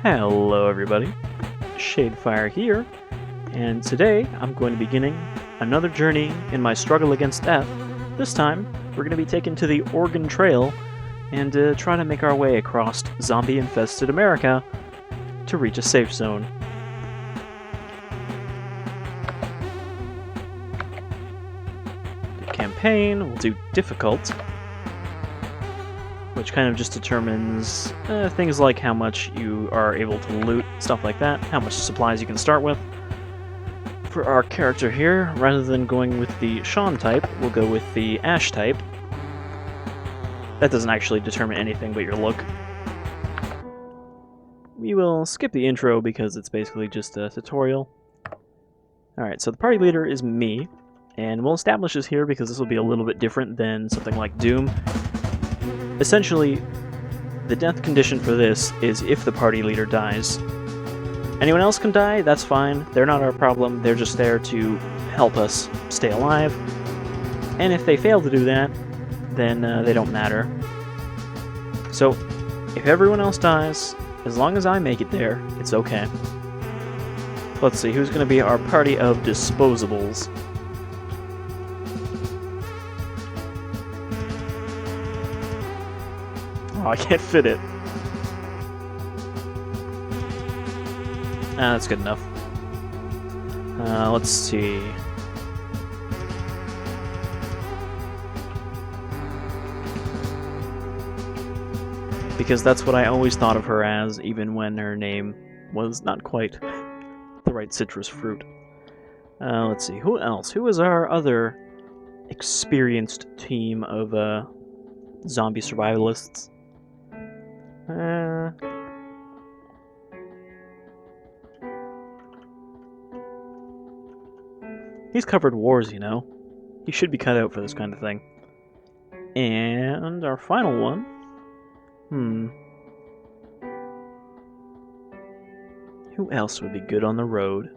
Hello everybody, Shadefire here, and today I'm going to be beginning another journey in my struggle against death. This time, we're going to be taken to the Oregon Trail and try to make our way across zombie-infested America to reach a safe zone. Campaign, we'll do difficult, which kind of just determines things like how much you are able to loot, stuff like that, how much supplies you can start with. For our character here, rather than going with the Sean type, we'll go with the Ash type. That doesn't actually determine anything but your look. We will skip the intro because it's basically just a tutorial. Alright, so the party leader is me, and we'll establish this here because this will be a little bit different than something like Doom. Essentially, the death condition for this is if the party leader dies. Anyone else can die, that's fine. They're not our problem. They're just there to help us stay alive. And if they fail to do that, then they don't matter. So, if everyone else dies, as long as I make it there, it's okay. Let's see, who's going to be our party of disposables? Oh, I can't fit it. That's good enough. Let's see. Because that's what I always thought of her as, even when her name was not quite the right citrus fruit. Let's see, who else? Who is our other experienced team of zombie survivalists? He's covered wars, you know. He should be cut out for this kind of thing. And our final one. Who else would be good on the road?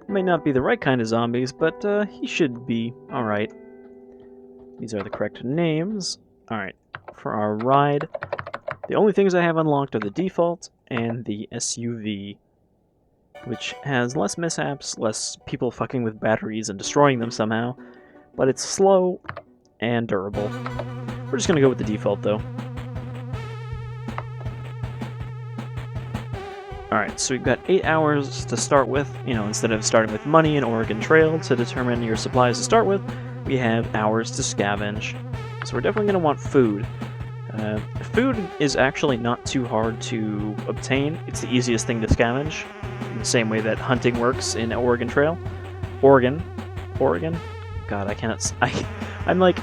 May not be the right kind of zombies, but he should be alright. These are the correct names. Alright, for our ride, the only things I have unlocked are the default and the SUV, which has less mishaps, less people fucking with batteries and destroying them somehow, but it's slow and durable. We're just gonna go with the default though. Alright, so we've got 8 hours to start with. You know, instead of starting with money and Oregon Trail to determine your supplies to start with, we have hours to scavenge. So we're definitely going to want food. Food is actually not too hard to obtain. It's the easiest thing to scavenge, in the same way that hunting works in Oregon Trail. Oregon? God, I cannot... I'm like...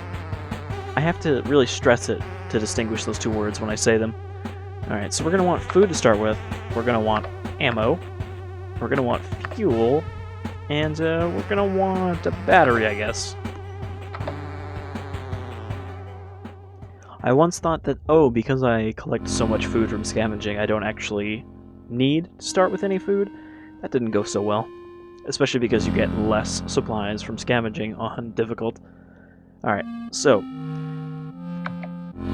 I have to really stress it to distinguish those two words when I say them. Alright, so we're going to want food to start with, we're going to want ammo, we're going to want fuel, and we're going to want a battery, I guess. I once thought that, oh, because I collect so much food from scavenging, I don't actually need to start with any food. That didn't go so well, especially because you get less supplies from scavenging on difficult. Alright, so,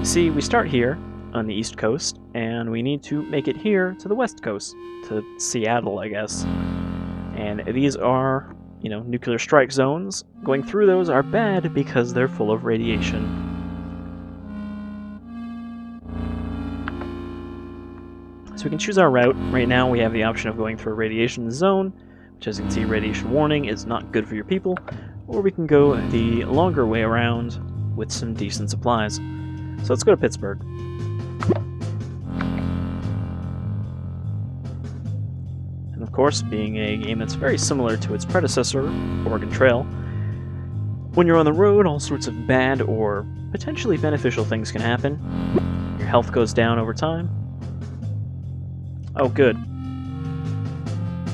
see, we start here on the East Coast, and we need to make it here to the West Coast, to Seattle, I guess. And these are, you know, nuclear strike zones. Going through those are bad because they're full of radiation. So we can choose our route. Right now we have the option of going through a radiation zone, which, as you can see, radiation warning is not good for your people, or we can go the longer way around with some decent supplies. So let's go to Pittsburgh. And of course, being a game that's very similar to its predecessor, Oregon Trail, when you're on the road, all sorts of bad or potentially beneficial things can happen. Your health goes down over time. Oh, good.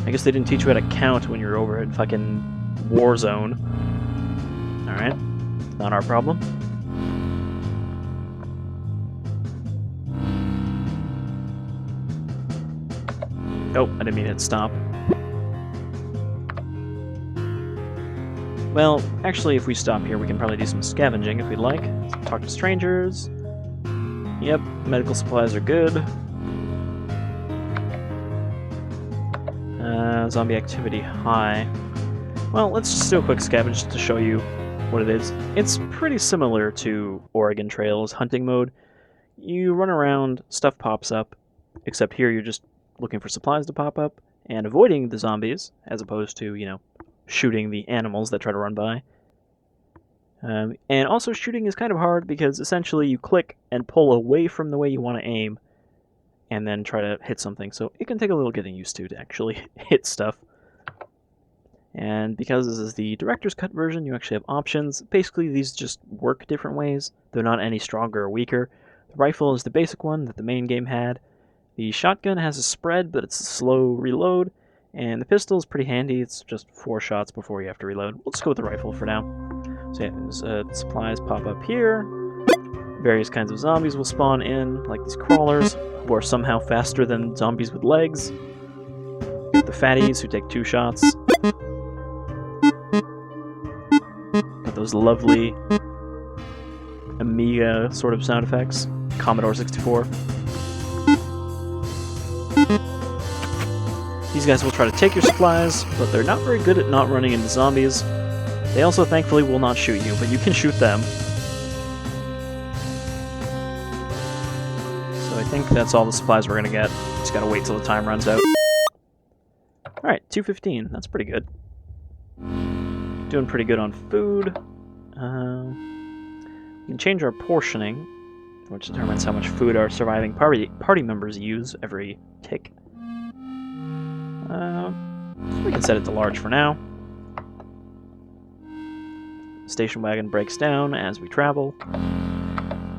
I guess they didn't teach you how to count when you're over at fucking Warzone. Alright, not our problem. Oh, I didn't mean to hit stop. Well, actually, if we stop here, we can probably do some scavenging if we'd like. Talk to strangers. Yep, medical supplies are good. Zombie activity high. Well, let's just do a quick scavenge to show you what it is. It's pretty similar to Oregon Trail's hunting mode. You run around, stuff pops up, except here you're just looking for supplies to pop up and avoiding the zombies, as opposed to, you know, shooting the animals that try to run by. And also shooting is kind of hard because essentially you click and pull away from the way you want to aim and then try to hit something. So it can take a little getting used to actually hit stuff. And because this is the director's cut version, you actually have options. Basically, these just work different ways. They're not any stronger or weaker. The rifle is the basic one that the main game had. The shotgun has a spread, but it's a slow reload. And the pistol is pretty handy. It's just 4 shots before you have to reload. We'll just go with the rifle for now. So yeah, supplies pop up here. Various kinds of zombies will spawn in, like these crawlers, who are somehow faster than zombies with legs. The fatties, who take 2 shots. Got those lovely Amiga sort of sound effects. Commodore 64. These guys will try to take your supplies, but they're not very good at not running into zombies. They also thankfully will not shoot you, but you can shoot them. So I think that's all the supplies we're gonna get. Just gotta wait till the time runs out. Alright, 215. That's pretty good. Doing pretty good on food. We can change our portioning, which determines how much food our surviving party members use every tick. We can set it to large for now. Station wagon breaks down as we travel.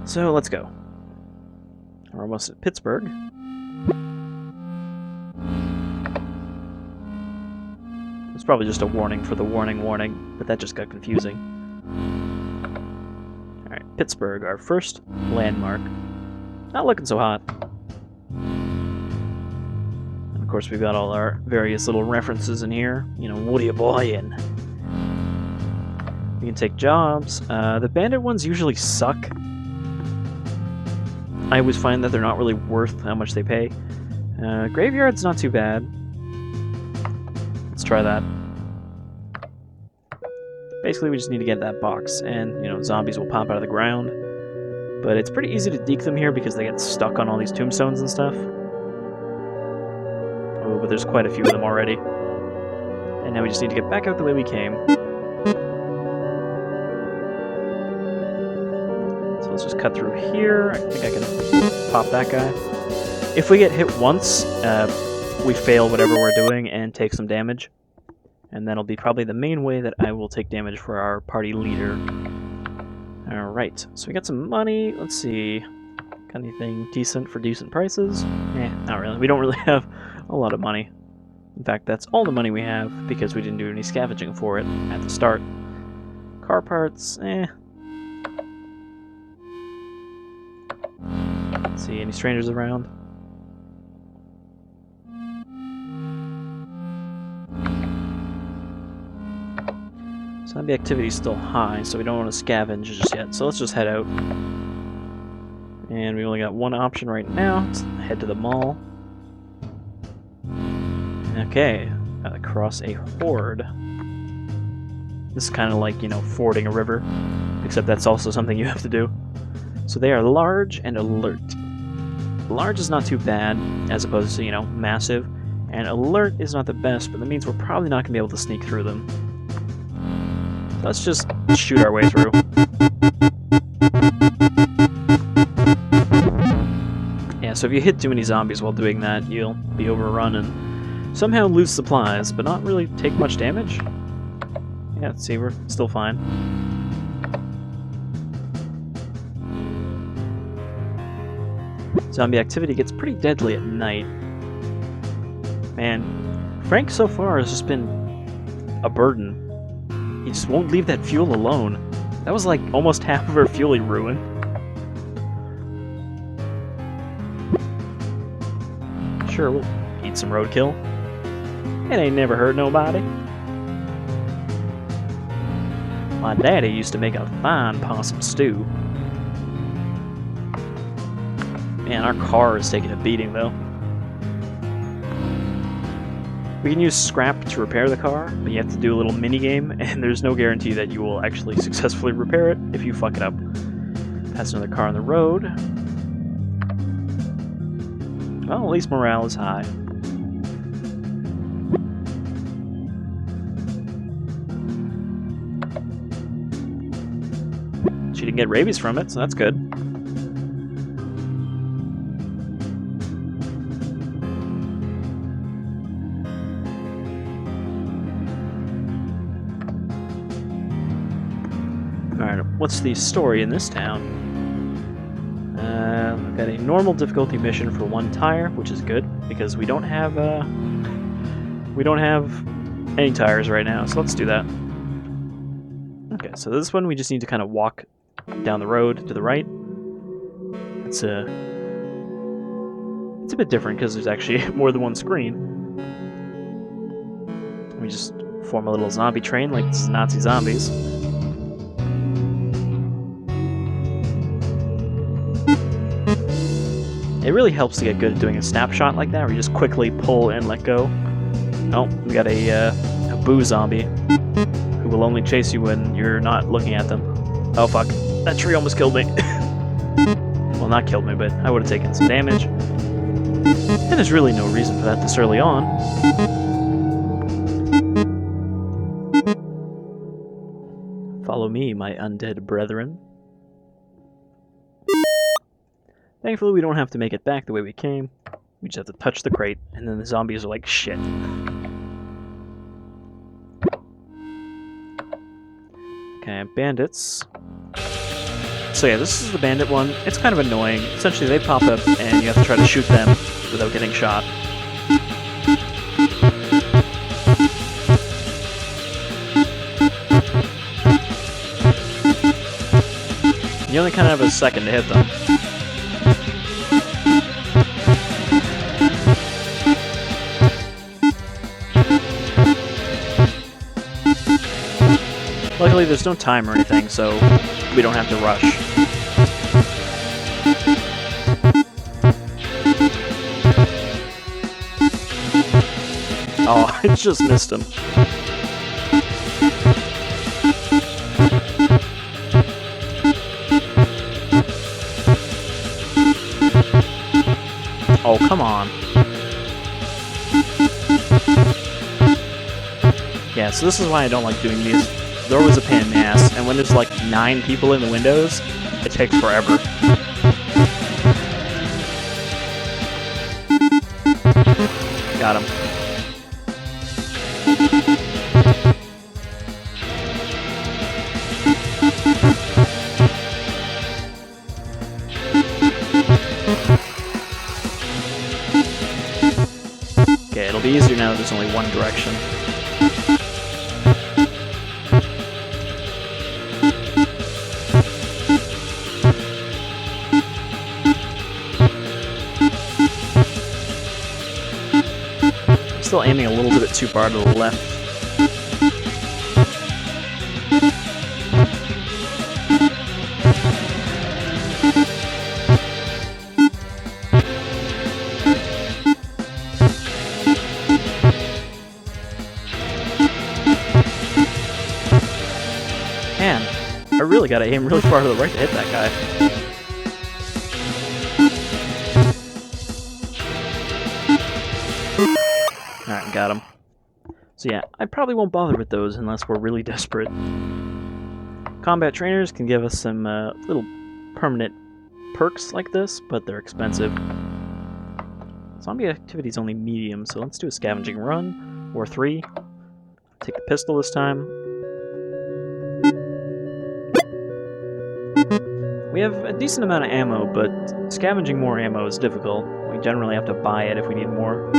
So let's go. We're almost at Pittsburgh. It's probably just a warning for the warning, but that just got confusing. Alright, Pittsburgh, our first landmark. Not looking so hot. And of course, we've got all our various little references in here. You know, what are you buying? We can take jobs. The bandit ones usually suck. I always find that they're not really worth how much they pay. Graveyard's not too bad. Let's try that. Basically, we just need to get that box, and, you know, zombies will pop out of the ground. But it's pretty easy to deke them here because they get stuck on all these tombstones and stuff. Oh, but there's quite a few of them already. And now we just need to get back out the way we came. So let's just cut through here. I think I can pop that guy. If we get hit once, we fail whatever we're doing and take some damage. And that'll be probably the main way that I will take damage for our party leader. Alright, so we got some money. Let's see. Got anything decent for decent prices? Not really. We don't really have a lot of money. In fact, that's all the money we have because we didn't do any scavenging for it at the start. Car parts, Let's see, any strangers around? Zombie activity is still high, so we don't want to scavenge just yet. So let's just head out. And we only got one option right now. Let's head to the mall. Okay, gotta cross a horde. This is kind of like, you know, fording a river, except that's also something you have to do. So they are large and alert. Large is not too bad, as opposed to, you know, massive. And alert is not the best, but that means we're probably not going to be able to sneak through them. So let's just shoot our way through. Yeah, so if you hit too many zombies while doing that, you'll be overrun and somehow lose supplies, but not really take much damage. Yeah, see, we're still fine. Zombie activity gets pretty deadly at night. Man, Frank so far has just been a burden. He just won't leave that fuel alone. That was like almost half of our fuel he ruined. Sure, we'll eat some roadkill. It ain't never hurt nobody. My daddy used to make a fine possum stew. Man, our car is taking a beating, though. We can use scrap to repair the car, but you have to do a little mini-game, and there's no guarantee that you will actually successfully repair it if you fuck it up. Pass another car on the road. Well, at least morale is high. She didn't get rabies from it, so that's good. Alright, what's the story in this town? We've got a normal difficulty mission for 1 tire, which is good, because we don't have any tires right now, so let's do that. Okay, so this one we just need to kind of walk down the road to the right. It's a bit different because there's actually more than one screen. We just form a little zombie train like this is Nazi zombies. It really helps to get good at doing a snapshot like that, where you just quickly pull and let go. Oh, we got a boo zombie who will only chase you when you're not looking at them. Oh fuck, that tree almost killed me. Well, not killed me, but I would have taken some damage. And there's really no reason for that this early on. Follow me, my undead brethren. Thankfully, we don't have to make it back the way we came. We just have to touch the crate, and then the zombies are like, shit. Okay, bandits. So yeah, this is the bandit one. It's kind of annoying. Essentially, they pop up, and you have to try to shoot them without getting shot. You only kind of have a second to hit them. Luckily, there's no time or anything, so we don't have to rush. Oh, I just missed him. Oh, come on. Yeah, so this is why I don't like doing these. They're always a pain in the ass, and when there's like 9 people in the windows, it takes forever. Got him. Okay, it'll be easier now that there's only one direction. Still aiming a little bit too far to the left. Man, I really gotta aim really far to the right to hit that guy. Alright, got him. So yeah, I probably won't bother with those unless we're really desperate. Combat trainers can give us some little permanent perks like this, but they're expensive. Zombie activity is only medium, so let's do a scavenging run, or 3. Take the pistol this time. We have a decent amount of ammo, but scavenging more ammo is difficult. We generally have to buy it if we need more.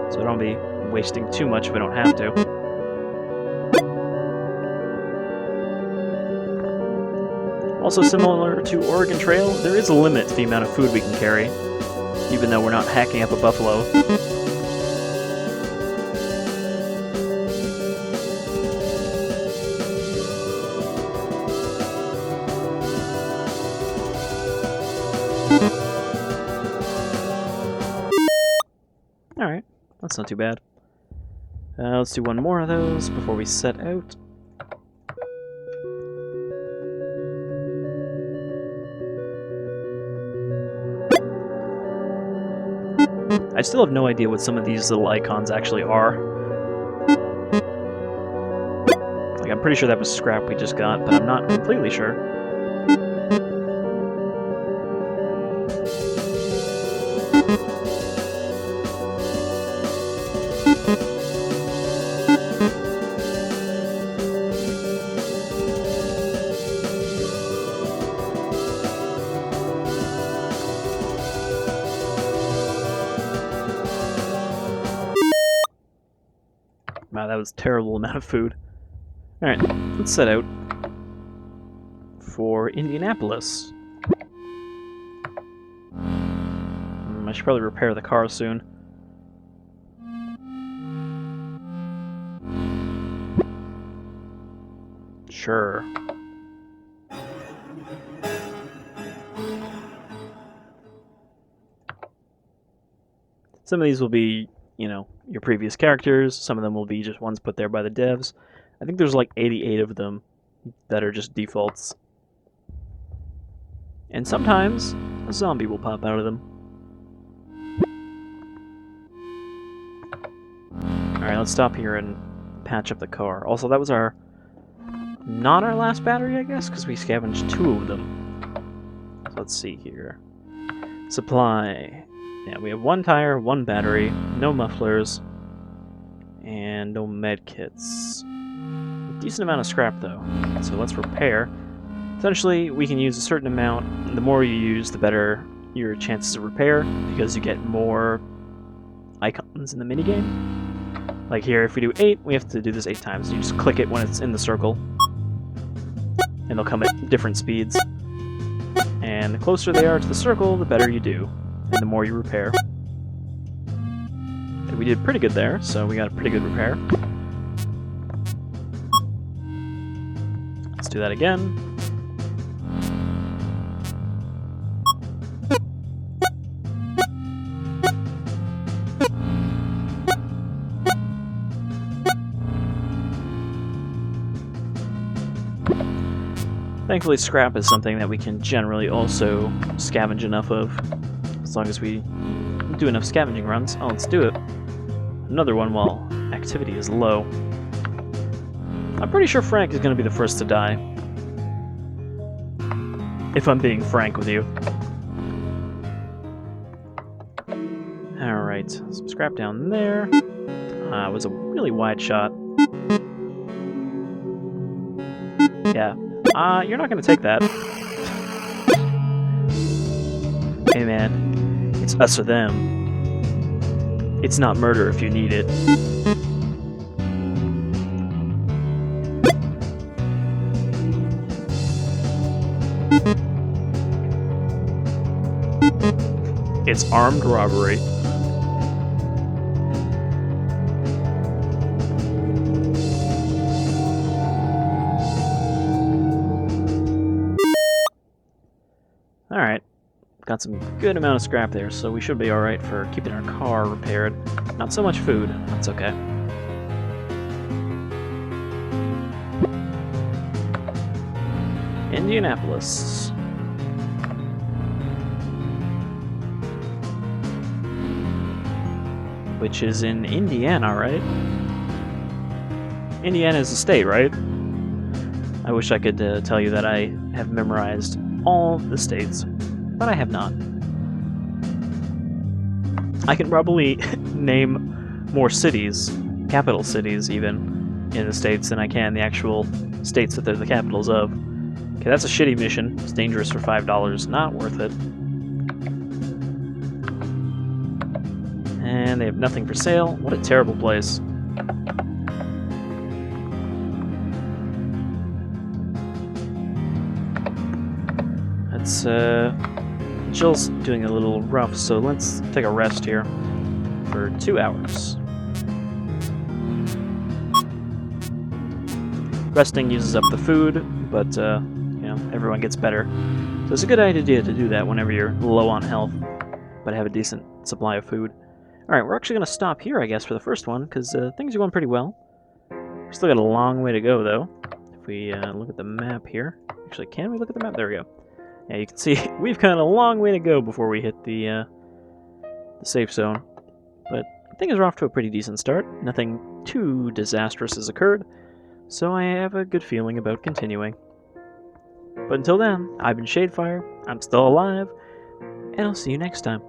So don't be wasting too much if we don't have to. Also, similar to Oregon Trail, there is a limit to the amount of food we can carry, even though we're not hacking up a buffalo. That's not too bad. Let's do one more of those before we set out. I still have no idea what some of these little icons actually are. Like, I'm pretty sure that was scrap we just got, but I'm not completely sure. Wow, that was a terrible amount of food. Alright, let's set out for Indianapolis. I should probably repair the car soon. Sure. Some of these will be, you know, your previous characters. Some of them will be just ones put there by the devs. I think there's like 88 of them that are just defaults. And sometimes a zombie will pop out of them. Alright, let's stop here and patch up the car. Also, that was not our last battery, I guess, because we scavenged 2 of them. So let's see here. Supply. Yeah, we have 1 tire, 1 battery, no mufflers, and no med kits. A decent amount of scrap, though. So let's repair. Essentially, we can use a certain amount. The more you use, the better your chances of repair, because you get more icons in the minigame. Like here, if we do 8, we have to do this 8 times. You just click it when it's in the circle, and they'll come at different speeds. And the closer they are to the circle, the better you do, and the more you repair. And we did pretty good there, so we got a pretty good repair. Let's do that again. Thankfully, scrap is something that we can generally also scavenge enough of, as long as we do enough scavenging runs. Oh, let's do it. Another one while activity is low. I'm pretty sure Frank is going to be the first to die. If I'm being frank with you. Alright, some scrap down there. It was a really wide shot. Yeah. You're not gonna take that. Hey man, it's us or them. It's not murder if you need it. It's armed robbery. Alright, got some good amount of scrap there, so we should be alright for keeping our car repaired. Not so much food, that's okay. Indianapolis. Which is in Indiana, right? Indiana is a state, right? I wish I could tell you that I have memorized all the states, but I have not. I can probably name more cities, capital cities even, in the states than I can the actual states that they're the capitals of. Okay, that's a shitty mission. It's dangerous for $5. Not worth it. And they have nothing for sale. What a terrible place. Jill's doing a little rough, so let's take a rest here for 2 hours. Resting uses up the food, but you know, everyone gets better. So it's a good idea to do that whenever you're low on health, but have a decent supply of food. Alright, we're actually going to stop here, I guess, for the first one, because things are going pretty well. We still got a long way to go, though. If we look at the map here. Actually, can we look at the map? There we go. Yeah, you can see we've got a long way to go before we hit the safe zone. But things are off to a pretty decent start. Nothing too disastrous has occurred, so I have a good feeling about continuing. But until then, I've been Shadefire, I'm still alive, and I'll see you next time.